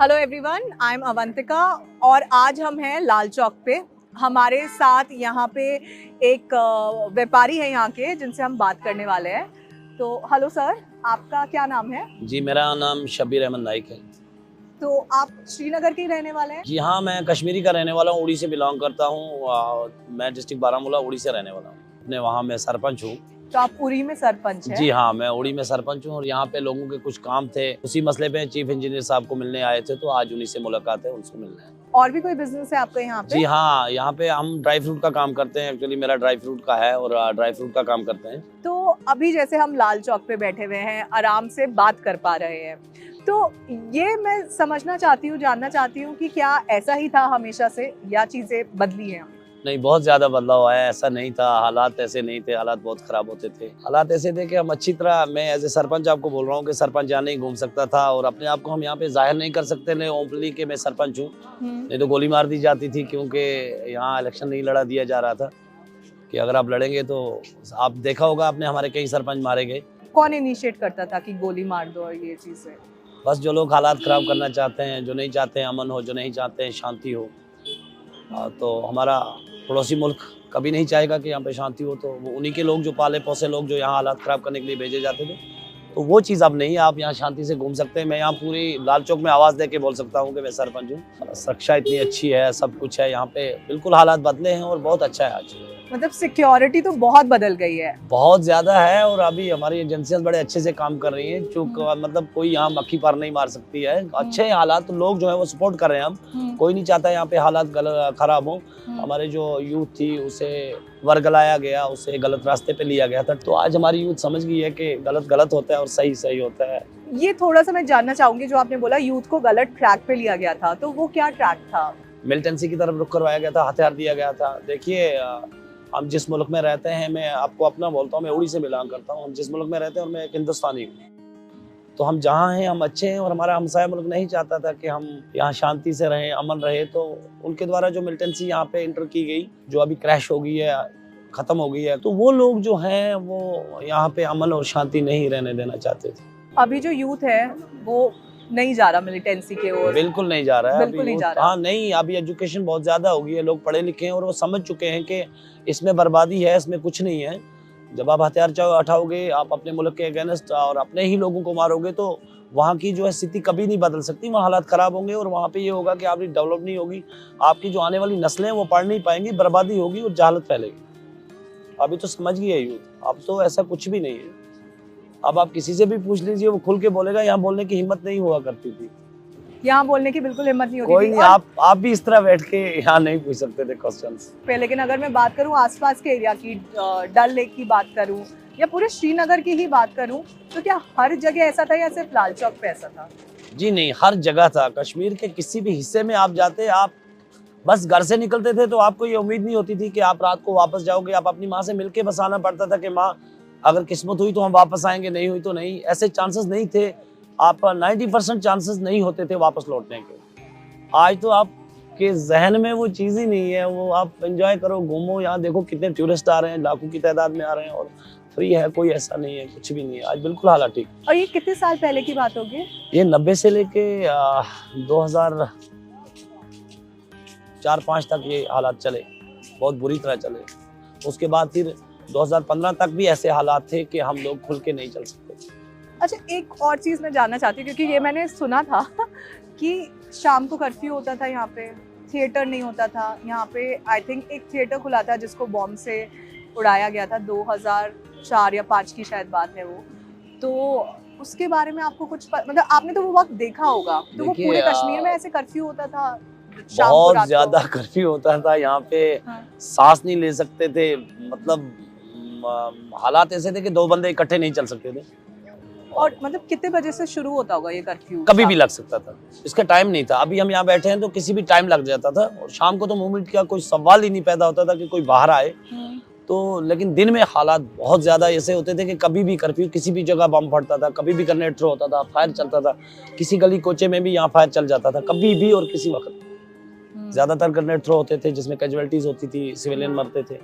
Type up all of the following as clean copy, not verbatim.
Hello everyone, I am Avantika और आज हम हैं लाल चौक पे। हमारे साथ यहाँ पे एक व्यापारी है यहाँ के, जिनसे हम बात करने वाले हैं। तो हेलो सर, आपका क्या नाम है? जी, मेरा नाम शब्बीर अहमद नाइक है। तो आप श्रीनगर के ही रहने वाले हैं? जी हाँ, मैं कश्मीरी का रहने वाला हूँ, उड़ी से बिलोंग करता हूँ। मैं डिस्ट्रिक्ट बारामूला उड़ी से रहने वाला हूँ। अपने वहाँ मैं सरपंच हूँ। तो आप उरी में सरपंच हैं? जी हाँ, मैं उड़ी में सरपंच हूँ और यहाँ पे लोगों के कुछ काम थे, उसी मसले पे चीफ इंजीनियर साहब को मिलने आए थे, तो आज उन्हीं से मुलाकात है, उनसे मिलना है। और भी कोई बिजनेस है आपका यहाँ पे? जी हाँ, यहाँ पे हम ड्राई फ्रूट का काम करते हैं। एक्चुअली मेरा ड्राई फ्रूट का है और ड्राई फ्रूट का काम करते हैं। तो अभी जैसे हम लाल चौक पे बैठे हुए हैं, आराम से बात कर पा रहे हैं, तो ये मैं समझना चाहती हूँ, जानना चाहती हूँ कि क्या ऐसा ही था हमेशा से या चीजें बदली हैं? नहीं, बहुत ज्यादा बदलाव आया है। ऐसा नहीं था, हालात ऐसे नहीं थे, हालात बहुत खराब होते थे। हालात ऐसे थे कि हम अच्छी तरह, मैं एज ए सरपंच आपको बोल रहा हूँ कि सरपंच यहाँ नहीं घूम सकता था और अपने आप को हम यहाँ पे जाहिर नहीं कर सकते थे ओपनली कि मैं सरपंच हूँ। नहीं तो गोली मार दी जाती थी, क्योंकि यहाँ इलेक्शन नहीं लड़ा दिया जा रहा था कि अगर आप लड़ेंगे तो आप देखा होगा आपने, हमारे कई सरपंच मारे गए। कौन इनिशिएट करता था कि गोली मार दो और ये चीजें? बस जो लोग हालात खराब करना चाहते हैं, जो नहीं चाहते हैं अमन हो, जो नहीं चाहते हैं शांति हो। तो हमारा पड़ोसी मुल्क कभी नहीं चाहेगा कि यहाँ पे शांति हो, तो वो उन्हीं के लोग, जो पाले पोसे लोग, जो यहाँ हालात खराब करने के लिए भेजे जाते थे, तो वो चीज़ अब नहीं है। आप यहाँ शांति से घूम सकते हैं। मैं यहाँ पूरी लाल चौक में आवाज़ दे के बोल सकता हूँ कि मैं सरपंच हूँ। सुरक्षा इतनी अच्छी है, सब कुछ है यहाँ पे, बिल्कुल हालात बदले हैं और बहुत अच्छा है आज। मतलब सिक्योरिटी तो बहुत बदल गई है। बहुत ज़्यादा है और अभी हमारी एजेंसियाँ बड़े अच्छे से काम कर रही हैं। चूँकि मतलब कोई यहाँ मक्खी पार नहीं मार सकती है। अच्छे हालात, लोग जो है वो सपोर्ट कर रहे हैं। हम कोई नहीं चाहता यहाँ पे हालात खराब हो। हमारे जो यूथ थी उसे वर्गलाया गया, उसे गलत रास्ते पे लिया गया था। तो आज हमारी यूथ समझ गई है कि गलत गलत होता है और सही सही होता है। ये थोड़ा सा मैं जानना चाहूंगी, जो आपने बोला यूथ को गलत ट्रैक पे लिया गया था, तो वो क्या ट्रैक था? मिलिटेंसी की तरफ रुख करवाया गया था, हथियार दिया गया था। देखिए, हम जिस मुल्क में रहते हैं, मैं आपको अपना बोलता हूँ, मैं उड़ी से बिलोंग करता हूँ। हम जिस मुल्क में रहते हैं और मैं एक हिंदुस्तानी हूँ, तो हम जहाँ हैं हम अच्छे हैं और हमारा हमसाया मुल्क नहीं चाहता था कि हम यहाँ शांति से रहें, अमन रहे। तो उनके द्वारा जो मिलिटेंसी यहाँ पे इंटर की गई, जो अभी क्रैश हो गई है, खत्म हो गई है, तो वो लोग जो हैं वो यहाँ पे अमन और शांति नहीं रहने देना चाहते थे। अभी जो यूथ है वो नहीं जा रहा मिलिटेंसी के ओर? बिल्कुल नहीं जा रहा है। बिल्कुल नहीं जा रहा। हाँ नहीं, अभी एजुकेशन बहुत ज्यादा हो गई है, लोग पढ़े लिखे हैं और वो समझ चुके हैं कि इसमें बर्बादी है, इसमें कुछ नहीं है। जब आप हथियार उठाओगे, आप अपने मुल्क के अगेंस्ट और अपने ही लोगों को मारोगे, तो वहाँ की जो है स्थिति कभी नहीं बदल सकती। वहाँ हालात खराब होंगे और वहाँ पे ये होगा कि आपकी डेवलप नहीं होगी, आपकी जो आने वाली नस्लें हैं वो पढ़ नहीं पाएंगी, बर्बादी होगी और जहालत फैलेगी। अभी तो समझ गई है यूथ, अब तो ऐसा कुछ भी नहीं है। अब आप किसी से भी पूछ लीजिए, वो खुल के बोलेगा। यहाँ बोलने की हिम्मत नहीं हुआ करती थी। यहाँ बोलने की बिल्कुल हिम्मत नहीं होती कोई थी। नहीं, आप भी इस तरह बैठ के यहाँ नहीं पूछ सकते थे क्वेश्चंस पे। लेकिन अगर मैं बात करूँ आसपास के एरिया की, डल लेक की बात करूँ या पूरे श्रीनगर की ही बात करूँ, तो क्या हर जगह ऐसा था या सिर्फ लाल चौक पे ऐसा था? जी नहीं, हर जगह था। कश्मीर के किसी भी हिस्से में आप जाते, आप बस घर से निकलते थे तो आपको ये उम्मीद नहीं होती थी कि आप रात को वापस जाओगे। आप अपनी माँ से मिलके बस आना पड़ता था कि माँ, अगर किस्मत हुई तो हम वापस आएंगे, नहीं हुई तो नहीं। ऐसे चांसेस नहीं थे। आप 90% चांसेस नहीं होते थे वापस लौटने के। आज तो आपके जहन में वो चीज़ ही नहीं है। वो आप एंजॉय करो, घूमो। यहाँ देखो कितने टूरिस्ट आ रहे हैं, लाखों की तादाद में आ रहे हैं और फ्री है, कोई ऐसा नहीं है, कुछ भी नहीं है। आज बिल्कुल हालात ठीक। और ये कितने साल पहले की बात होगी? ये 90 से लेके 2004-05 तक ये हालात चले, बहुत बुरी तरह चले। उसके बाद फिर 2015 तक भी ऐसे हालात थे कि हम लोग खुल के नहीं चल सकते। अच्छा, एक और चीज़ मैं जानना चाहती हूँ, क्योंकि ये मैंने सुना था कि शाम को कर्फ्यू होता था यहाँ पे, थिएटर नहीं होता था यहाँ पे। आई थिंक एक थिएटर खुला था जिसको बॉम्ब से उड़ाया गया था, 2004 या 5 की शायद बात है वो। तो उसके बारे में आपको कुछ मतलब आपने तो वो वक्त देखा होगा, तो वो पूरे कश्मीर में ऐसे कर्फ्यू होता था? बहुत ज्यादा कर्फ्यू होता था यहाँ पे। सांस नहीं ले सकते थे। मतलब हालात ऐसे थे कि 2 बंदे इकट्ठे नहीं चल सकते थे। और मतलब कितने बजे से शुरू होता होगा ये कर्फ्यू? कभी भी लग सकता था, इसका टाइम नहीं था। अभी हम यहाँ बैठे हैं तो किसी भी टाइम लग जाता था और शाम को तो मूवमेंट का कोई सवाल ही नहीं पैदा होता था कि कोई बाहर आए। तो लेकिन दिन में हालात बहुत ज्यादा ऐसे होते थे कि कभी भी कर्फ्यू, किसी भी जगह बम फटता था, कभी भी ग्रेनेड थ्रो होता था, फायर चलता था। किसी गली कोचे में भी यहाँ फायर चल जाता था, कभी भी और किसी वक्त। ज्यादातर ग्रेनेड थ्रो होते थे जिसमें कैजुअलिटीज होती थी, सिविलियन मरते थे।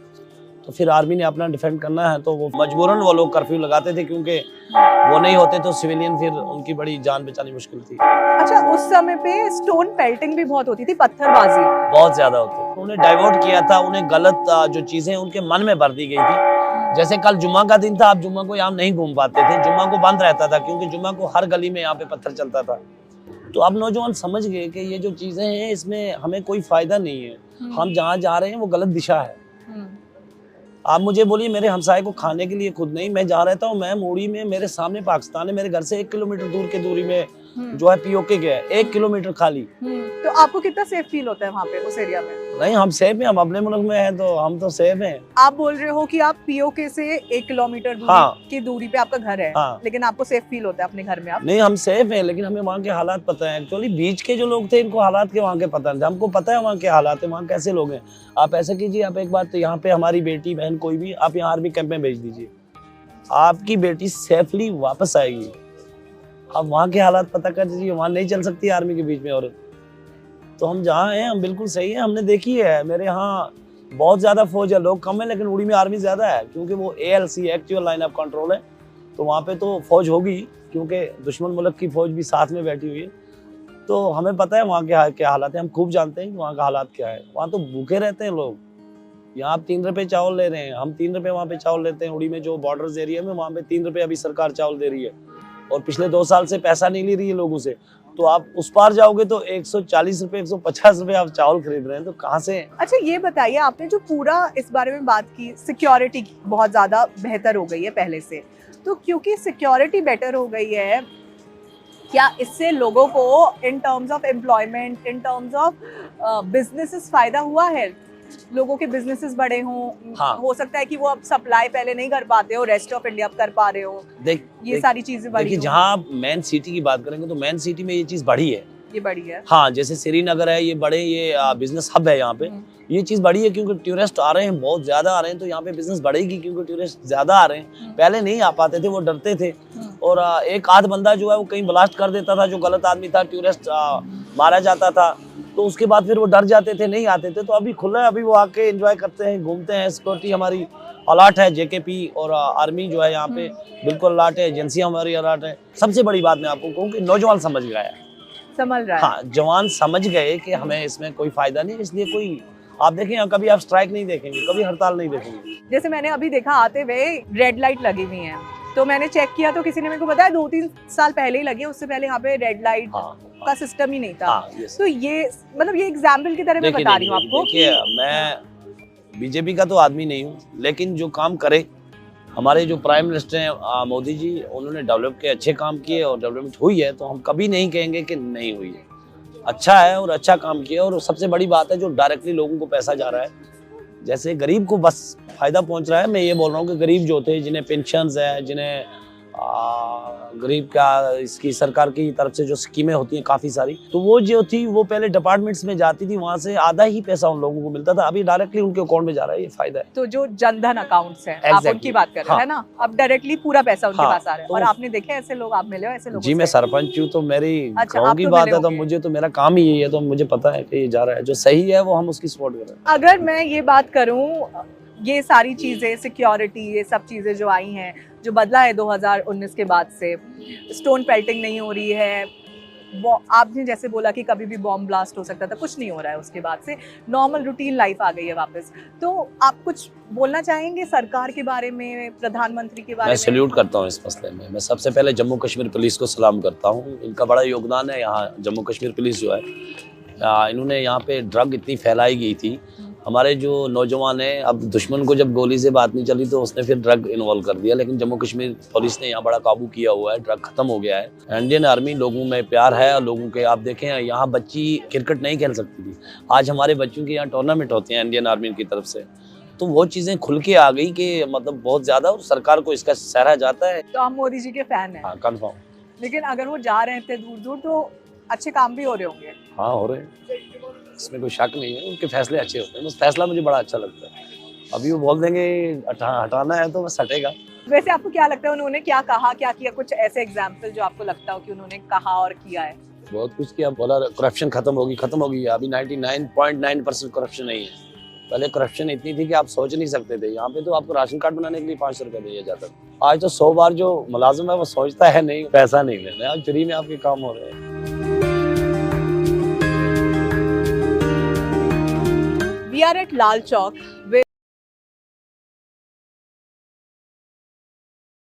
तो तो फिर आर्मी ने अपना डिफेंड करना है, तो वो मजबूरन वो लोग कर्फ्यू लगाते थे, क्योंकि वो नहीं होते तो सिविलियन फिर उनकी बड़ी जान बचानी मुश्किल थी। अच्छा, उस समय पे स्टोन पेल्टिंग भी बहुत होती थी, पत्थरबाजी बहुत ज्यादा होती। उन्हें डाइवर्ट किया था, उन्हें गलत जो चीजें उनके मन में भर दी गई थी। जैसे कल जुम्मा का दिन था, आप जुम्मा को यहाँ नहीं घूम पाते थे, जुम्मा को बंद रहता था, क्योंकि जुम्मा को हर गली में यहाँ पे पत्थर चलता था। तो अब नौजवान समझ गए कि ये जो चीजें हैं इसमें हमें कोई फायदा नहीं है, हम जहाँ जा रहे हैं वो गलत दिशा है। आप मुझे बोलिए, मेरे हमसाये को खाने के लिए खुद नहीं, मैं जहाँ रहता हूँ, मैं मूड़ी में, मेरे सामने पाकिस्तान है, मेरे घर से 1 किलोमीटर दूर की दूरी में जो है पीओके के है, 1 किलोमीटर खाली। तो आपको कितना सेफ फील होता है वहाँ पे उस एरिया में? नहीं, हम सेफ हैं, हम अपने मुल्क में हैं तो हम तो सेफ हैं। आप बोल रहे हो कि आप पीओके से 1 किलोमीटर दूरी की दूरी पे आपका घर है, लेकिन आपको सेफ फील होता है अपने घर में? आप नहीं, हम सेफ हैं, लेकिन हमें वहाँ के हालात पता है। एक्चुअली बीच के जो लोग थे इनको हालात के वहाँ के पता नहीं थे, हमको पता है वहाँ के हालात है, वहाँ कैसे लोग हैं। आप ऐसा कीजिए, आप एक बार तो यहाँ पे हमारी बेटी बहन कोई भी आप यहाँ आर्मी कैंप में भेज दीजिए, आपकी बेटी सेफली वापस आएगी। आप वहाँ के हालात पता कर दीजिए, वहाँ नहीं चल सकती आर्मी के बीच में औरत। तो हम जहाँ हैं हम बिल्कुल सही है, हमने देखी है। मेरे यहाँ बहुत ज़्यादा फौज है, लोग कम है, लेकिन उड़ी में आर्मी ज़्यादा है, क्योंकि वो ALC actual line of control है, तो वहाँ पे तो फौज होगी, क्योंकि दुश्मन मुल्क की फौज भी साथ में बैठी हुई है। तो हमें पता है वहाँ के क्या हालात है, हम खूब जानते हैं कि वहाँ का हालात क्या है। वहाँ तो भूखे रहते हैं लोग। यहाँ आप 3 रुपये चावल ले रहे हैं, हम 3 रुपये वहाँ पे चावल लेते हैं। उड़ी में जो बॉर्डर्स एरिया में, वहाँ पे 3 रुपये अभी सरकार चावल दे रही है, और पिछले 2 साल से पैसा नहीं ले रही है लोगों से। तो आप उस पार जाओगे तो 140 रुपए 150 रुपए आप चावल खरीद रहे हैं, तो कहाँ से? अच्छा, ये बताइए, आपने जो पूरा इस बारे में बात की, सिक्योरिटी बहुत ज्यादा बेहतर हो गई है पहले से, तो क्योंकि सिक्योरिटी बेटर हो गई है, क्या इससे लोगों को in terms of employment, in terms of businesses फायदा हुआ है? लोगों के बिजनेसेस बड़े हों, हो सकता है कि वो अब सप्लाई पहले नहीं कर पाते हो, रेस्ट ऑफ इंडिया कर पा रहे हो, सारी चीजें बढ़ी। देखिए, जहाँ आप मेन सिटी की बात करेंगे तो मेन सिटी में ये चीज बढ़ी है, ये बड़ी है। हाँ, जैसे श्रीनगर है, ये बड़े, ये बिजनेस हब है यहाँ पे, ये चीज बड़ी है, क्योंकि टूरिस्ट आ रहे हैं, बहुत ज्यादा आ रहे हैं, तो यहाँ पे बिजनेस बढ़ेगी, क्योंकि टूरिस्ट ज्यादा आ रहे हैं। पहले नहीं आ पाते थे, वो डरते थे, और एक आध बंदा जो है वो कहीं ब्लास्ट कर देता था, जो गलत आदमी था, टूरिस्ट मारा जाता था, तो उसके बाद फिर वो डर जाते थे, नहीं आते थे। तो अभी खुला है, अभी वो आके एंजॉय करते हैं, घूमते हैं। सिक्योरिटी हमारी अलर्ट है, JKP और आर्मी जो है यहाँ पे बिल्कुल अलर्ट है, एजेंसियाँ हमारी अलर्ट है। सबसे बड़ी बात मैं आपको कहूँ कि नौजवान समझ गया है, समझ रहा है। हाँ, जवान समझ गए कि हमें इसमें कोई फायदा नहीं, इसलिए कोई आप देखें, कभी आप स्ट्राइक नहीं देखेंगे, कभी हड़ताल नहीं देखेंगे। जैसे मैंने अभी देखा, आते हुए रेड लाइट लगी हुई है, तो मैंने चेक किया, तो किसी ने मेरे को बताया 2-3 साल पहले ही लगी है, उससे पहले यहाँ पे रेड लाइट का सिस्टम ही नहीं था। तो ये मतलब ये एग्जाम्पल की तरह मैं बता रही हूँ आपको। मैं बीजेपी का तो आदमी नहीं हूँ, लेकिन जो काम करे, हमारे जो प्राइम मिनिस्टर हैं मोदी जी, उन्होंने डेवलप के अच्छे काम किए और डेवलपमेंट हुई है, तो हम कभी नहीं कहेंगे कि नहीं हुई है। अच्छा है और अच्छा काम किया, और सबसे बड़ी बात है जो डायरेक्टली लोगों को पैसा जा रहा है, जैसे गरीब को बस फायदा पहुंच रहा है। मैं ये बोल रहा हूँ कि गरीब जो थे, जिन्हें पेंशन्स है, जिन्हें गरीब का इसकी सरकार की तरफ से जो स्कीमें होती हैं काफ़ी सारी, तो वो जो थी वो पहले डिपार्टमेंट्स में जाती थी, वहाँ से आधा ही पैसा उन लोगों को मिलता था, अभी डायरेक्टली उनके अकाउंट में जा रहा है, ये फायदा है। तो जो जनधन अकाउंट्स हैं, आप उनकी बात कर रहे हैं ना, अब डायरेक्टली पूरा पैसा उनके पास आ रहा है। और आपने देखे ऐसे लोग, आप मिले हो ऐसे लोगों से? जी, मैं सरपंच हूँ, तो मेरी गाँव की बात है, तो मुझे तो मेरा काम ही यही है, तो मुझे पता है कि ये जा रहा है, जो सही है वो हम उसकी सपोर्ट कर रहे हैं। अगर मैं ये बात करूँ, ये सारी चीज़ें, सिक्योरिटी, ये सब चीज़ें जो आई हैं, जो बदला है 2019 के बाद से, स्टोन पेल्टिंग नहीं हो रही है, आपने जैसे बोला कि कभी भी बॉम्ब ब्लास्ट हो सकता था, कुछ नहीं हो रहा है उसके बाद से, नॉर्मल रूटीन लाइफ आ गई है वापस। तो आप कुछ बोलना चाहेंगे सरकार के बारे में, प्रधानमंत्री के बारे में? मैं सैल्यूट करता हूँ इस मसले में। मैं सबसे पहले जम्मू कश्मीर पुलिस को सलाम करता हूँ, इनका बड़ा योगदान है। यहाँ जम्मू कश्मीर पुलिस जो है, इन्होंने यहाँ पे ड्रग इतनी फैलाई गई थी, हमारे जो नौजवान हैं, अब दुश्मन को जब गोली से बात नहीं चली तो उसने फिर ड्रग इन्वॉल्व कर दिया, लेकिन जम्मू कश्मीर पुलिस ने यहाँ बड़ा काबू किया हुआ है, ड्रग खत्म हो गया है। इंडियन आर्मी लोगों में प्यार है, और लोगों के, आप देखें यहाँ बच्ची क्रिकेट नहीं खेल सकती थी, आज हमारे बच्चों के यहाँ टूर्नामेंट होते हैं इंडियन आर्मी की तरफ से, तो वो चीज़ें खुल के आ गई कि मतलब बहुत ज़्यादा, और सरकार को इसका सराहा जाता है। तो आप मोदी जी के फैन हैं? हाँ, कन्फर्म। लेकिन अगर वो जा रहे थे दूर दूर, तो अच्छे काम भी हो रहे होंगे? हाँ, हो रहे हैं, इसमें कोई शक नहीं है, उनके फैसले अच्छे होते हैं, बस फैसला मुझे बड़ा अच्छा लगता है। अभी वो बोल देंगे हटाना है तो बस हटेगा। वैसे आपको क्या लगता है, उन्होंने क्या कहा, क्या किया? कुछ ऐसे एग्जाम्पल जो आपको लगता हो कि उन्होंने कहा और किया है? बहुत कुछ किया, बोला करप्शन खत्म होगी, अभी 99.9% करप्शन नहीं है। पहले करप्शन इतनी थी कि आप सोच नहीं सकते थे। यहाँ पे तो आपको राशन कार्ड बनाने के लिए 500 रुपये दिया जाता था। आज तो 100 बार जो मुलाजिम है वो सोचता है नहीं, पैसा नहीं लेना है, आज फ्री में आपके काम हो रहे हैं। We are at Lal Chowk with